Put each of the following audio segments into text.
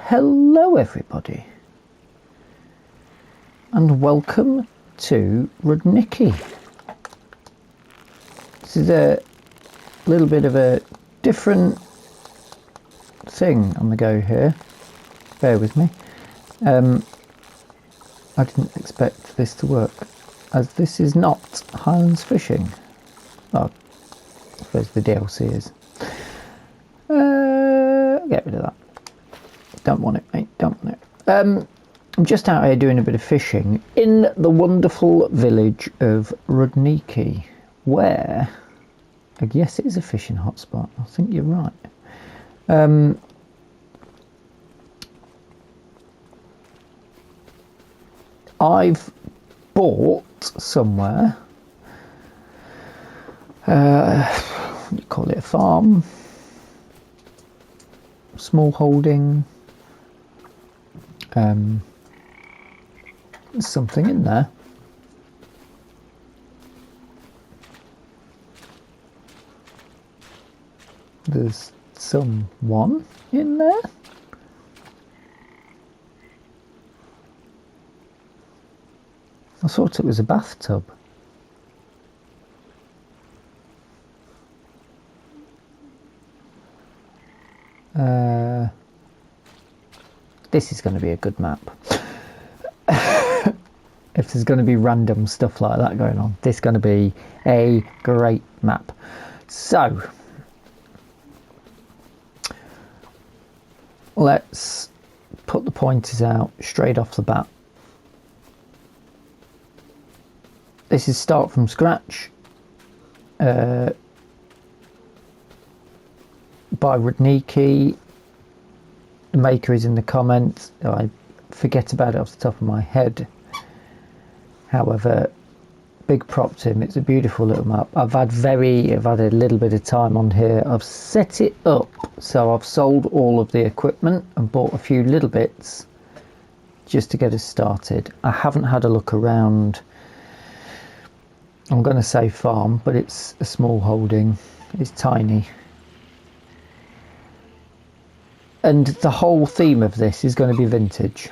Hello everybody, and welcome to Rudniki. This is a little bit of a different thing on the go here, bear with me. I didn't expect this to work, as this is not Highlands Fishing. Well, I suppose the DLC is. Get rid of that. Don't want it, mate, don't want it. I'm just out here doing a bit of fishing in the wonderful village of Rudniki, where, yes, it is a fishing hotspot. I think you're right. I've bought somewhere, you call it a farm, small holding, there's something in there. There's someone in there. I thought it was a bathtub. This is going to be a good map. If there's going to be random stuff like that going on, this is going to be a great map. So, let's put the pointers out straight off the bat. This is start from scratch by Rudniki. The maker is in the comments. I forget about it off the top of my head. However, big prop to him. It's a beautiful little map. I've had a little bit of time on here. I've set it up, so I've sold all of the equipment and bought a few little bits just to get us started. I haven't had a look around. I'm going to say farm, but it's a small holding. It's tiny. And the whole theme of this is going to be vintage.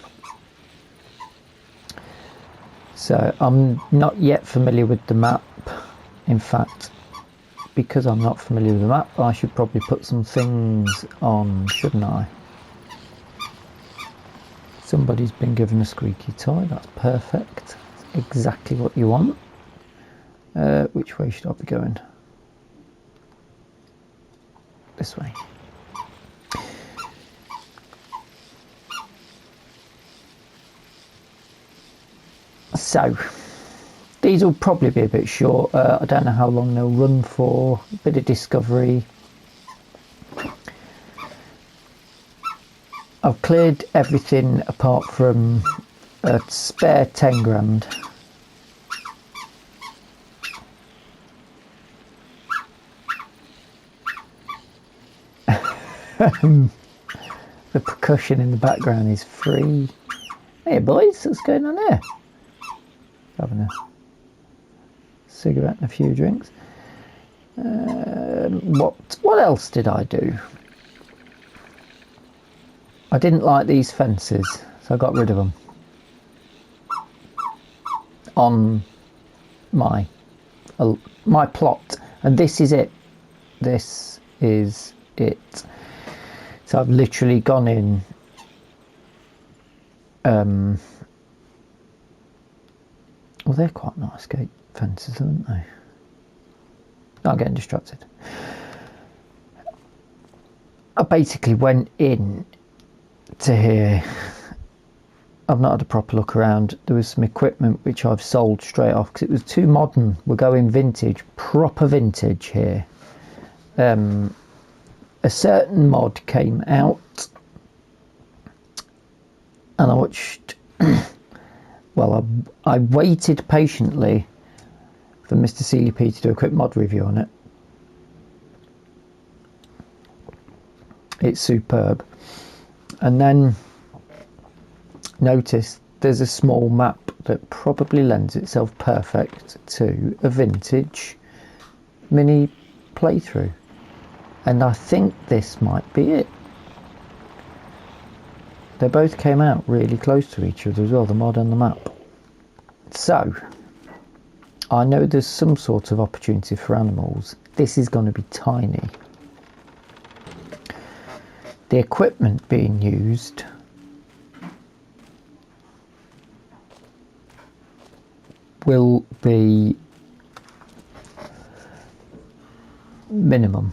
So I'm not yet familiar with the map. In fact, because I'm not familiar with the map, I should probably put some things on, shouldn't I? Somebody's been given a squeaky toy. That's perfect. That's exactly what you want. Which way should I be going? This way. So, these will probably be a bit short. I don't know how long they'll run for. A bit of discovery. I've cleared everything apart from a spare 10 grand. The percussion in the background is free. Hey boys, what's going on here? Having a cigarette and a few drinks. What else did I do? I didn't like these fences, so I got rid of them on my plot, and this is it. This is it. So I've literally gone in. Well, they're quite nice gate fences, aren't they? Not getting distracted. I basically went in to here I've not had a proper look around. There was some equipment which I've sold straight off because it was too modern. We're going vintage, proper vintage here. A certain mod came out and I watched well, I waited patiently for Mr. CLP to do a quick mod review on it. It's superb. And then notice there's a small map that probably lends itself perfect to a vintage mini playthrough. And I think this might be it. They both came out really close to each other as well, the mod and the map. So, I know there's some sort of opportunity for animals. This is going to be tiny. The equipment being used will be minimum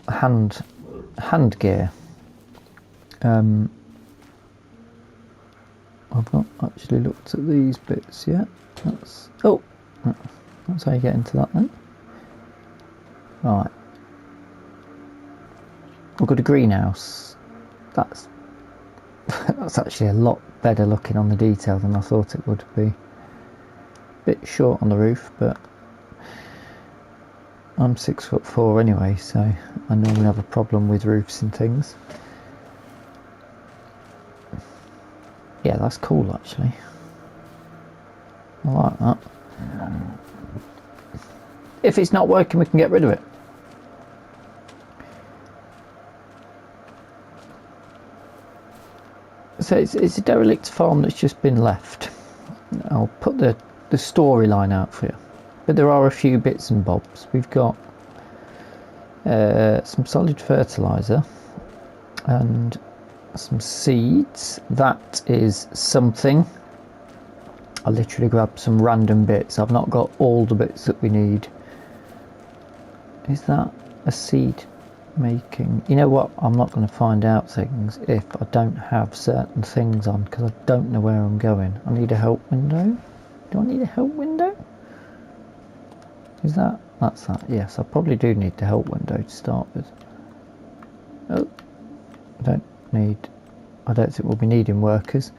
hand gear. I've not actually looked at these bits yet. That's how you get into that then. Right. We've got a greenhouse. That's actually a lot better looking on the detail than I thought it would be. Bit short on the roof, but I'm 6'4" anyway, so I normally have a problem with roofs and things. Yeah, that's cool actually. I like that. If it's not working, we can get rid of it. So it's a derelict farm that's just been left. I'll put the storyline out for you. But there are a few bits and bobs. We've got some solid fertiliser and some seeds. That is something. I literally grabbed some random bits. I've not got all the bits that we need. Is that a seed making? You know what? I'm not going to find out things if I don't have certain things on, because I don't know where I'm going. I need a help window. Do I need a help window? Is that's that? Yes, I probably do need the help window to start with. Oh, I don't think we'll be needing workers.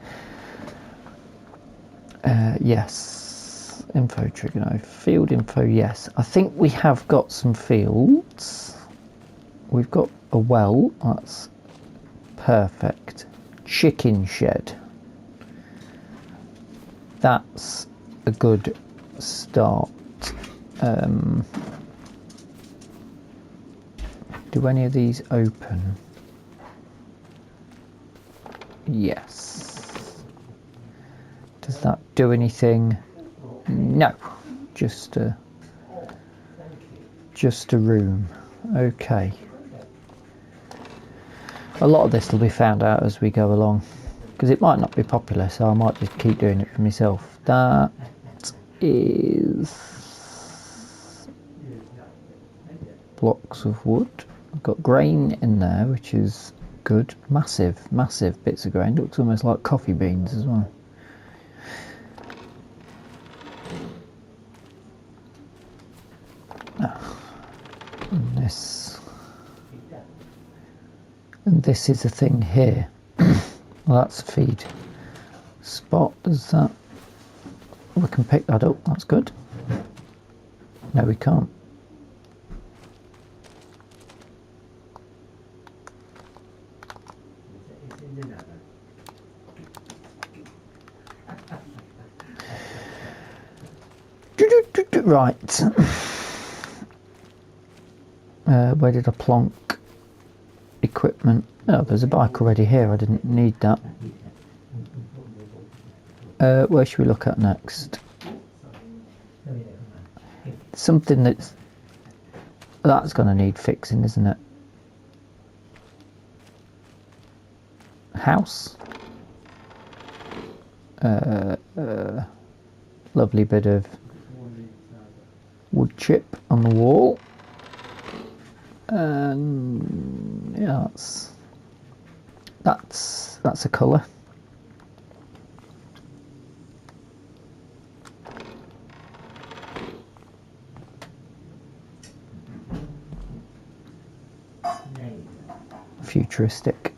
Yes, info trigger, no. Field info, yes. I think we have got some fields. We've got a well, that's perfect. Chicken shed. That's a good start. Do any of these open? Yes. Does that do anything? No. Just a room. Okay. A lot of this will be found out as we go along, because it might not be popular, so I might just keep doing it for myself. That is blocks of wood. I've got grain in there, which is good. Massive bits of grain. Looks almost like coffee beans as well. And this is the thing here. Well, that's a feed spot. Does that? We can pick that up. That's good. No, we can't. Right. Where did I plonk equipment? Oh, there's a bike already here. I didn't need that. Where should we look at next? Something that's going to need fixing, isn't it? House. Lovely bit of wood chip on the wall. And yeah, that's a colour. futuristic.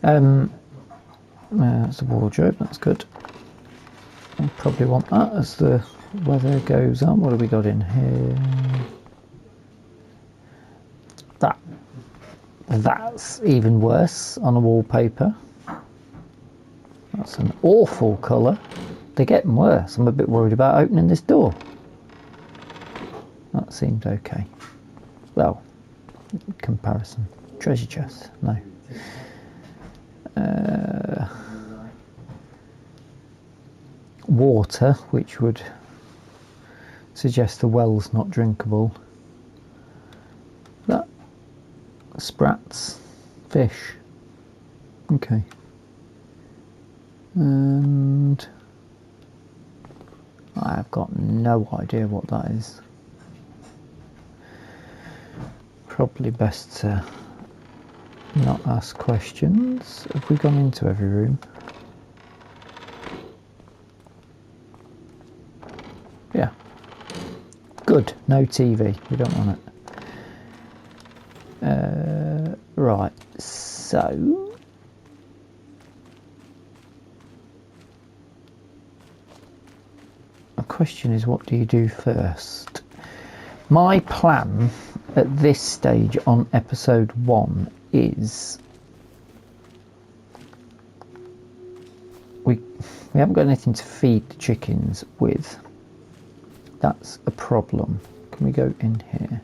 That's a wardrobe, that's good. I probably want that as the weather goes on. What have we got in here? That's even worse on a wallpaper. That's an awful colour. They're getting worse. I'm a bit worried about opening this door. That seemed okay. Well, in comparison. Treasure chest, no. Water, which would suggest the well's not drinkable. That sprats, fish. Okay. And I've got no idea what that is. Probably best to not ask questions. Have we gone into every room? Yeah. Good. No TV. We don't want it. Right. So the question is, what do you do first? My plan at this stage on episode 1 is we haven't got anything to feed the chickens with. That's a problem. Can we go in here?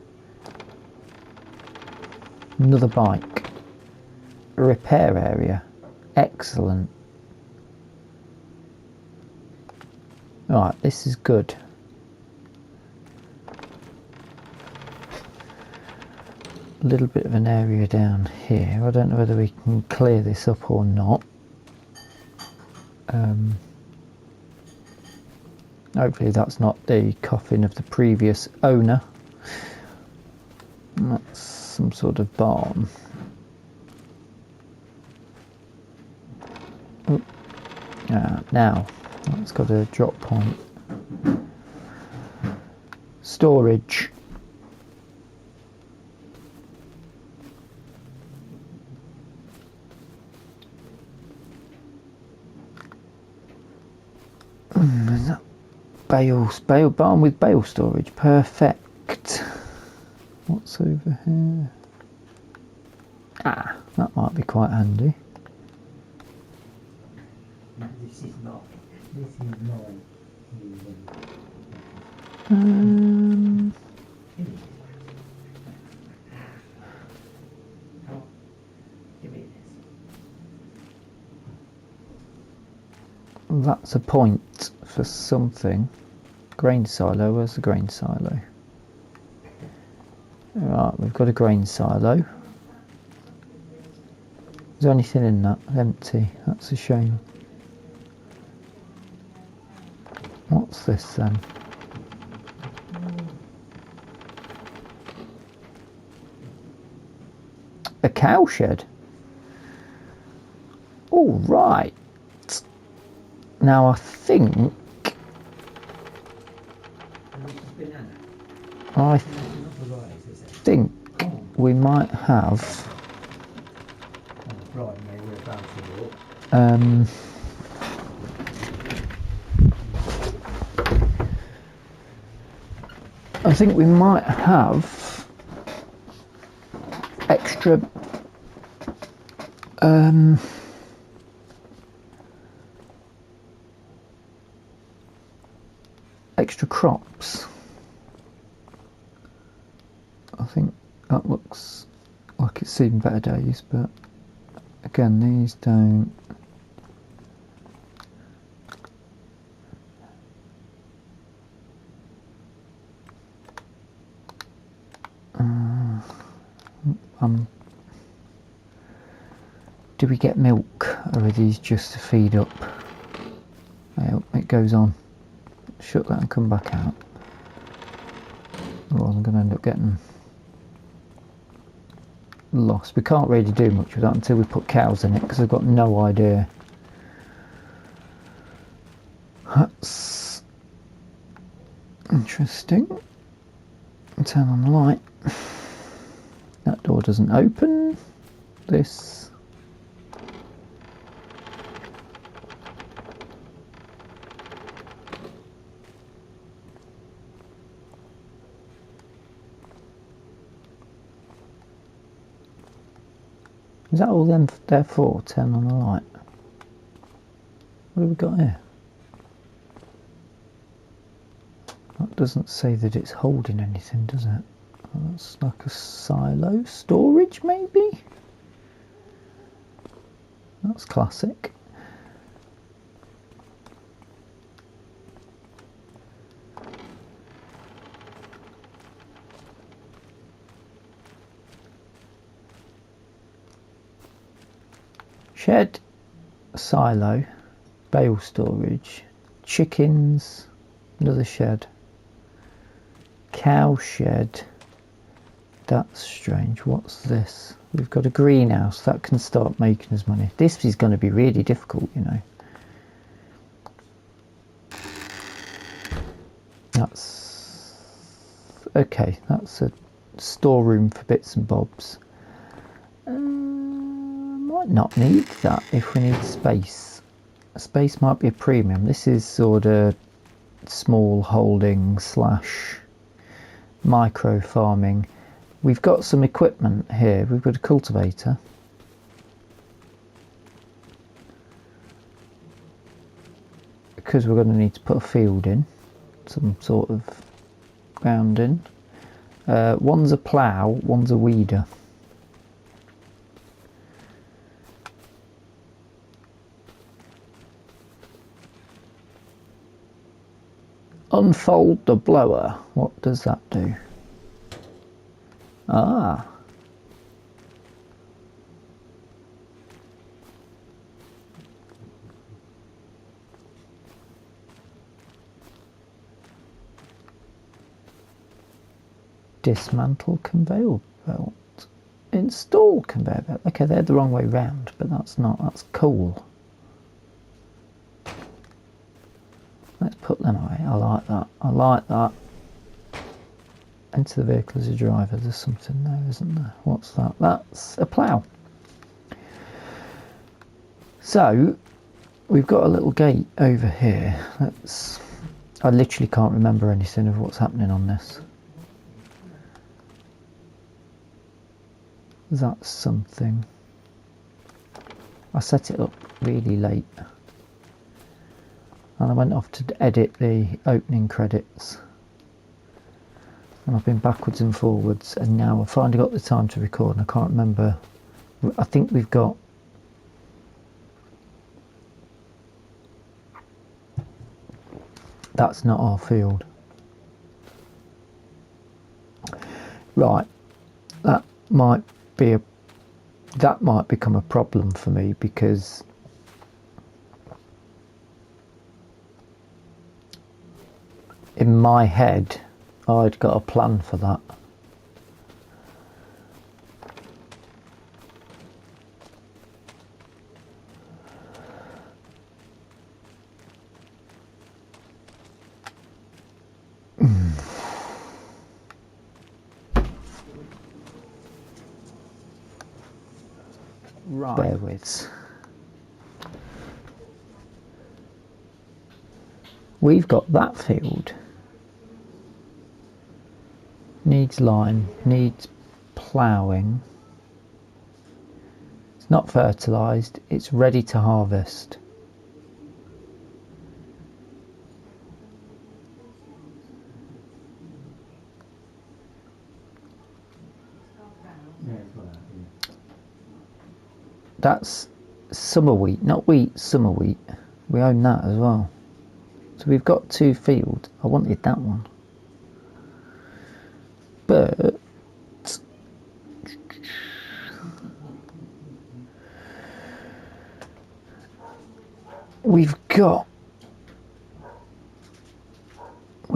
Another bike. A repair area. Excellent. Right, this is good. A little bit of an area down here. I don't know whether we can clear this up or not. Hopefully that's not the coffin of the previous owner. That's some sort of barn. Oh. Now, it's got a drop point. Storage. Is that bale barn with bale storage? Perfect. What's over here? Ah, that might be quite handy. This is not That's a point for something. Grain silo, where's the grain silo? Right, we've got a grain silo. Is there anything in that? Empty, that's a shame. What's this then? A cow shed? All right. Now I think we might have I think we might have extra extra crops. I think that looks like it's seen better days, but again, these don't. Do we get milk, or are these just to feed up? Oh, it goes on. Shut that and come back out. Otherwise I'm going to end up getting lost. We can't really do much with that until we put cows in it, because I've got no idea. That's interesting. Turn on the light. That door doesn't open. this. Is that all them there for? Turn on the light. What have we got here? That doesn't say that it's holding anything, does it? Oh, that's like a silo storage, maybe? That's classic. Shed, silo, bale storage, chickens, another shed, cow shed. That's strange. What's this? We've got a greenhouse that can start making us money. This is going to be really difficult, you know. That's okay. That's a storeroom for bits and bobs. Might not need that if we need space. Space might be a premium. This is sort of small holding / micro farming. We've got some equipment here. We've got a cultivator. Because we're going to need to put a field in. Some sort of grounding. One's a plough, one's a weeder. Unfold the blower. What does that do? Ah. Dismantle conveyor belt. Install conveyor belt. Okay, they're the wrong way round, but that's cool. Let's put them away. I like that. I like that. Enter the vehicle as a driver. There's something there, isn't there? What's that? That's a plough. So, we've got a little gate over here. I literally can't remember anything of what's happening on this. That's something. I set it up really late. And I went off to edit the opening credits. And I've been backwards and forwards, and now I've finally got the time to record, and I can't remember. I think we've got... That's not our field. Right. That might become a problem for me, because in my head I'd got a plan for that. Right. Bear with. We've got that field. Needs lime, needs ploughing. It's not fertilised, it's ready to harvest. That's summer wheat, not wheat, summer wheat. We own that as well. So we've got two fields. I wanted that one. But we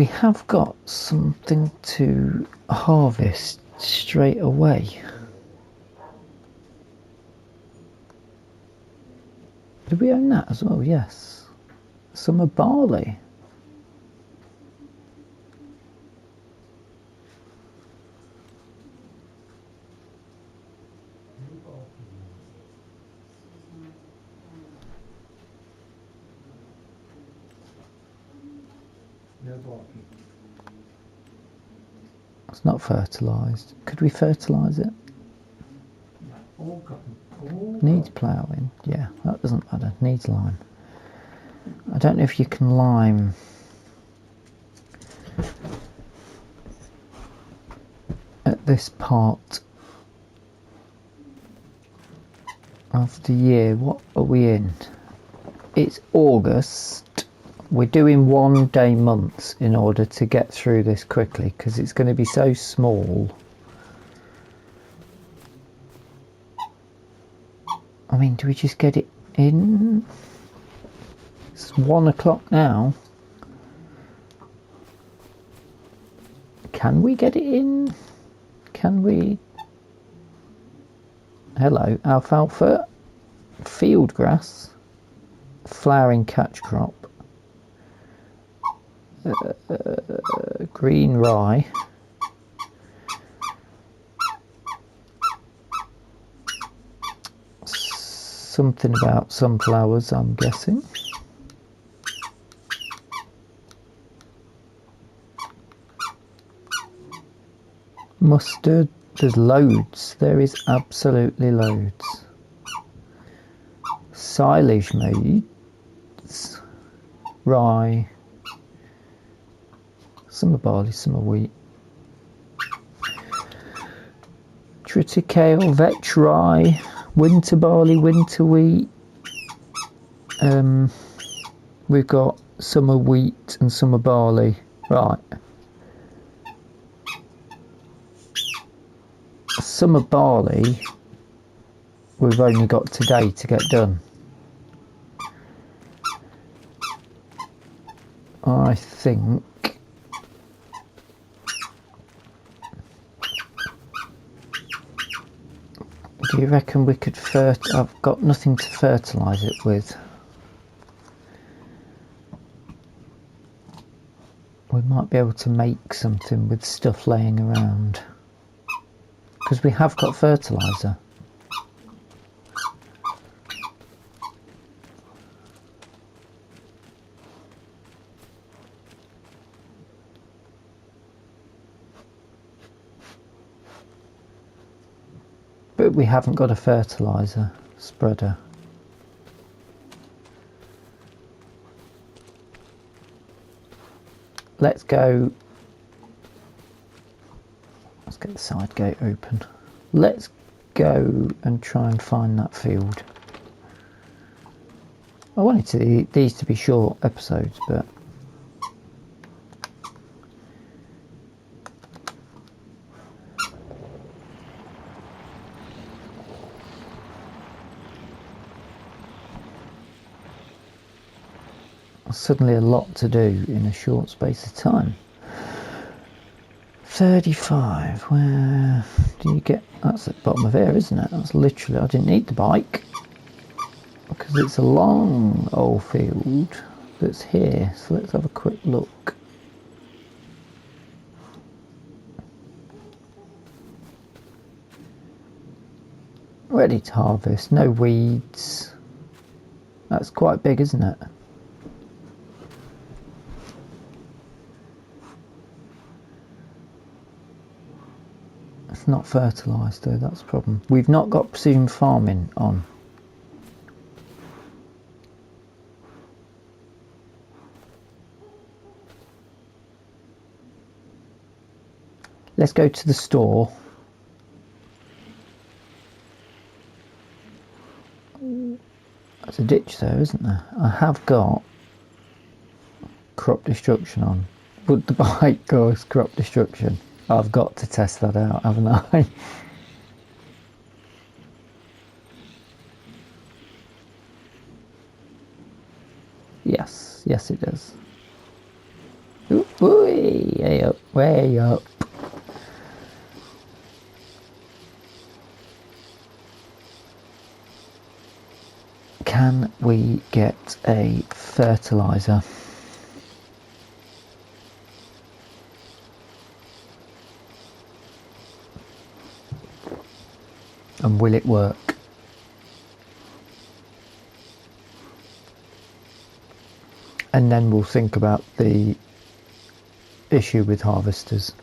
have got something to harvest straight away. Do we own that as well? Yes. Summer barley. No barking. It's not fertilised. Could we fertilise it? No. All cotton. All Needs cotton. ploughing. Yeah, that doesn't matter. Needs lime. I don't know if you can lime. At this part of the year. What are we in? It's August. We're doing 1 day months in order to get through this quickly because it's going to be so small. I mean, do we just get it in? It's 1 o'clock now. Can we get it in? Can we? Hello, alfalfa, field grass, flowering catch crop, green rye, something about sunflowers, I'm guessing. Mustard, there's loads, there is absolutely loads. Silage meats, rye, some are barley, some are wheat. Triticale, vetch rye, winter barley, winter wheat. We've got summer wheat and summer barley. Right. Summer barley we've only got today to get done. I think do you reckon we could I've got nothing to fertilise it with. We might be able to make something with stuff laying around. Because we have got fertiliser. But we haven't got a fertiliser spreader. Let's go. Let's get the side gate open. Let's go and try and find that field. I wanted these to be short episodes, but suddenly a lot to do in a short space of time. 35, where do you get? That's at the bottom of here, isn't it? That's literally, I didn't need the bike because it's a long old field that's here. So let's have a quick look. Ready to harvest, no weeds. That's quite big, isn't it? It's not fertilised though, that's the problem. We've not got precision farming on. Let's go to the store. There's a ditch there, isn't there? I have got crop destruction on. Would the bike cause crop destruction? I've got to test that out, haven't I? Yes, yes it does. Ooh, way up, way up. Can we get a fertiliser? And will it work? And then we'll think about the issue with harvesters.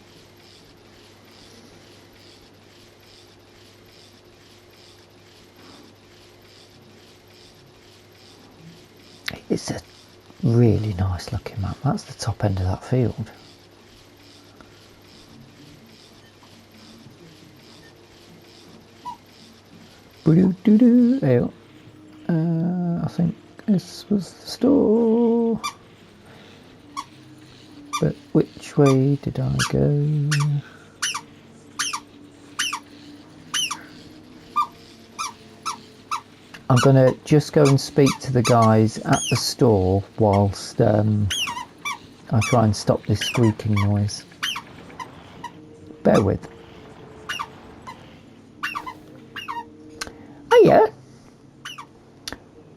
It's a really nice looking map. That's the top end of that field. There. I think this was the store. But which way did I go? I'm going to just go and speak to the guys at the store whilst I try and stop this squeaking noise. Bear with. Oh yeah.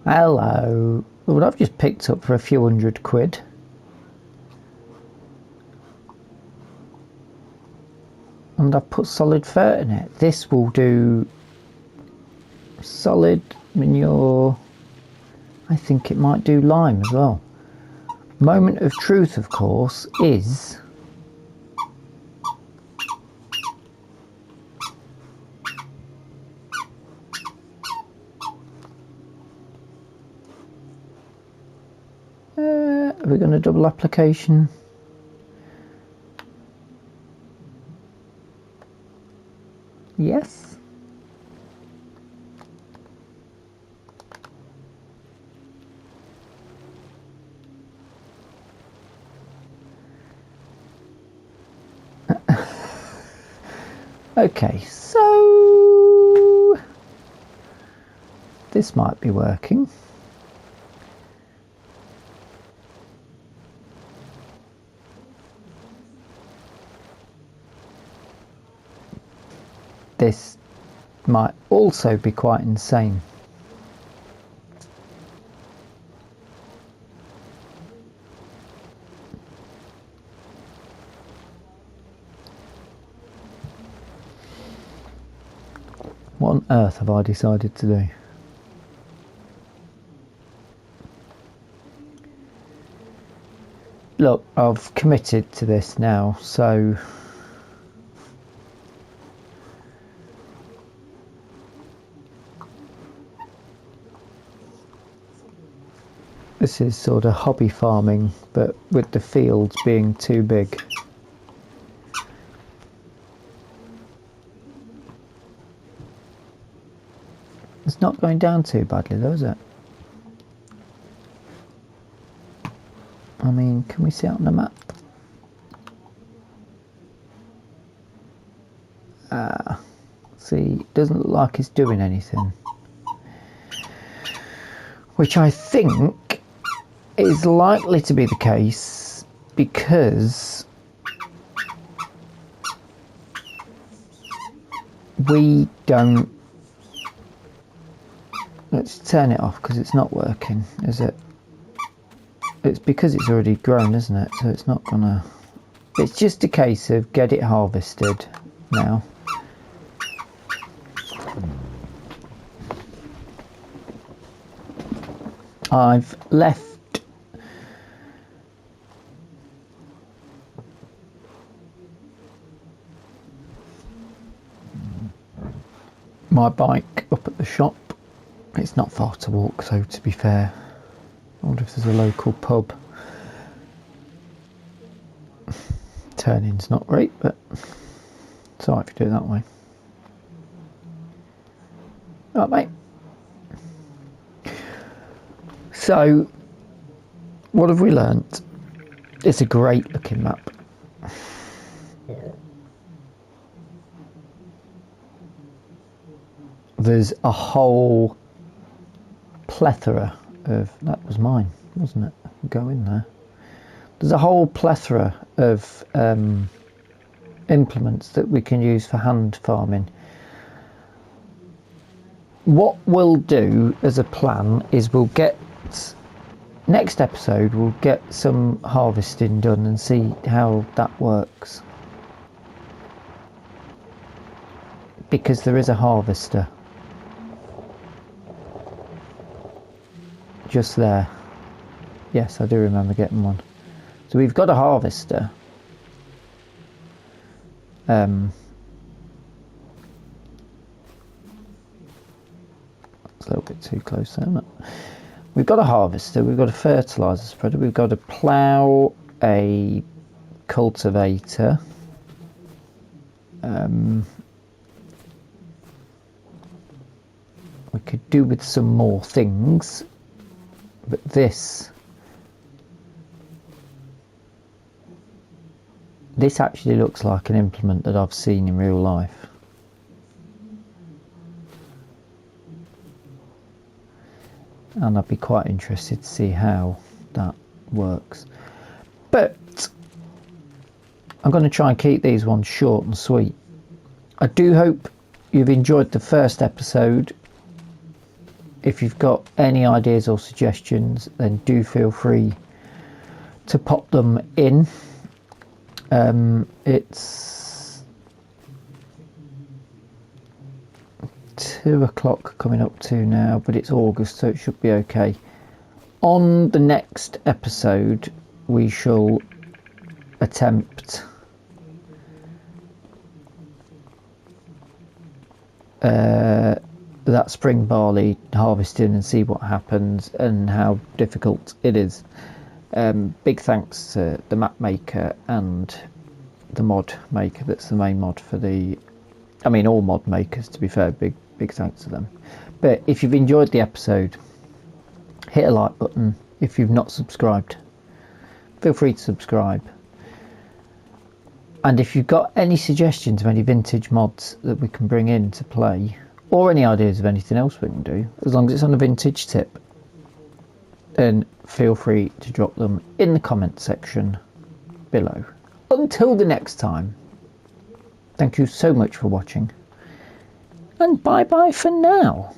Hello. What I've just picked up for a few £100. And I've put solid fert in it. This will do solid manure. I think it might do lime as well. Moment of truth, of course, is are we going to double application? Yes. Okay, so this might be working. This might also be quite insane. What on earth have I decided to do? Look, I've committed to this now, so this is sort of hobby farming, but with the fields being too big. It's not going down too badly though, is it? I mean, can we see it on the map? See, it doesn't look like it's doing anything. Which I think is likely to be the case because we don't. Let's turn it off because it's not working, is it? It's because it's already grown, isn't it? So it's not gonna. It's just a case of get it harvested now. I've left my bike up at the shop. It's not far to walk, so to be fair, I wonder if there's a local pub. Turning's not great, but it's alright if you do it that way. Alright, mate. So, what have we learnt? It's a great looking map. There's a whole plethora of, that was mine, wasn't it? Go in there. There's a whole plethora of implements that we can use for hand farming. What we'll do as a plan is we'll get, next episode we'll get some harvesting done and see how that works. Because there is a harvester. Just there. Yes, I do remember getting one. So we've got a harvester, It's a little bit too close there, isn't it? We've got a harvester, we've got a fertiliser spreader, we've got a plough, a cultivator, we could do with some more things, but this actually looks like an implement that I've seen in real life. And I'd be quite interested to see how that works. But I'm going to try and keep these ones short and sweet. I do hope you've enjoyed the first episode. If you've got any ideas or suggestions, then do feel free to pop them in. It's 2 o'clock coming up to now, but it's August, so it should be okay. On the next episode, we shall attempt that spring barley harvesting and see what happens and how difficult it is. Big thanks to the map maker and the mod maker. That's the main mod for the, I mean all mod makers, to be fair. Big thanks to them. But if you've enjoyed the episode, hit a like button. If you've not subscribed, feel free to subscribe. And if you've got any suggestions of any vintage mods that we can bring in to play, or any ideas of anything else we can do, as long as it's on a vintage tip, then feel free to drop them in the comment section below. Until the next time, thank you so much for watching, and bye bye for now.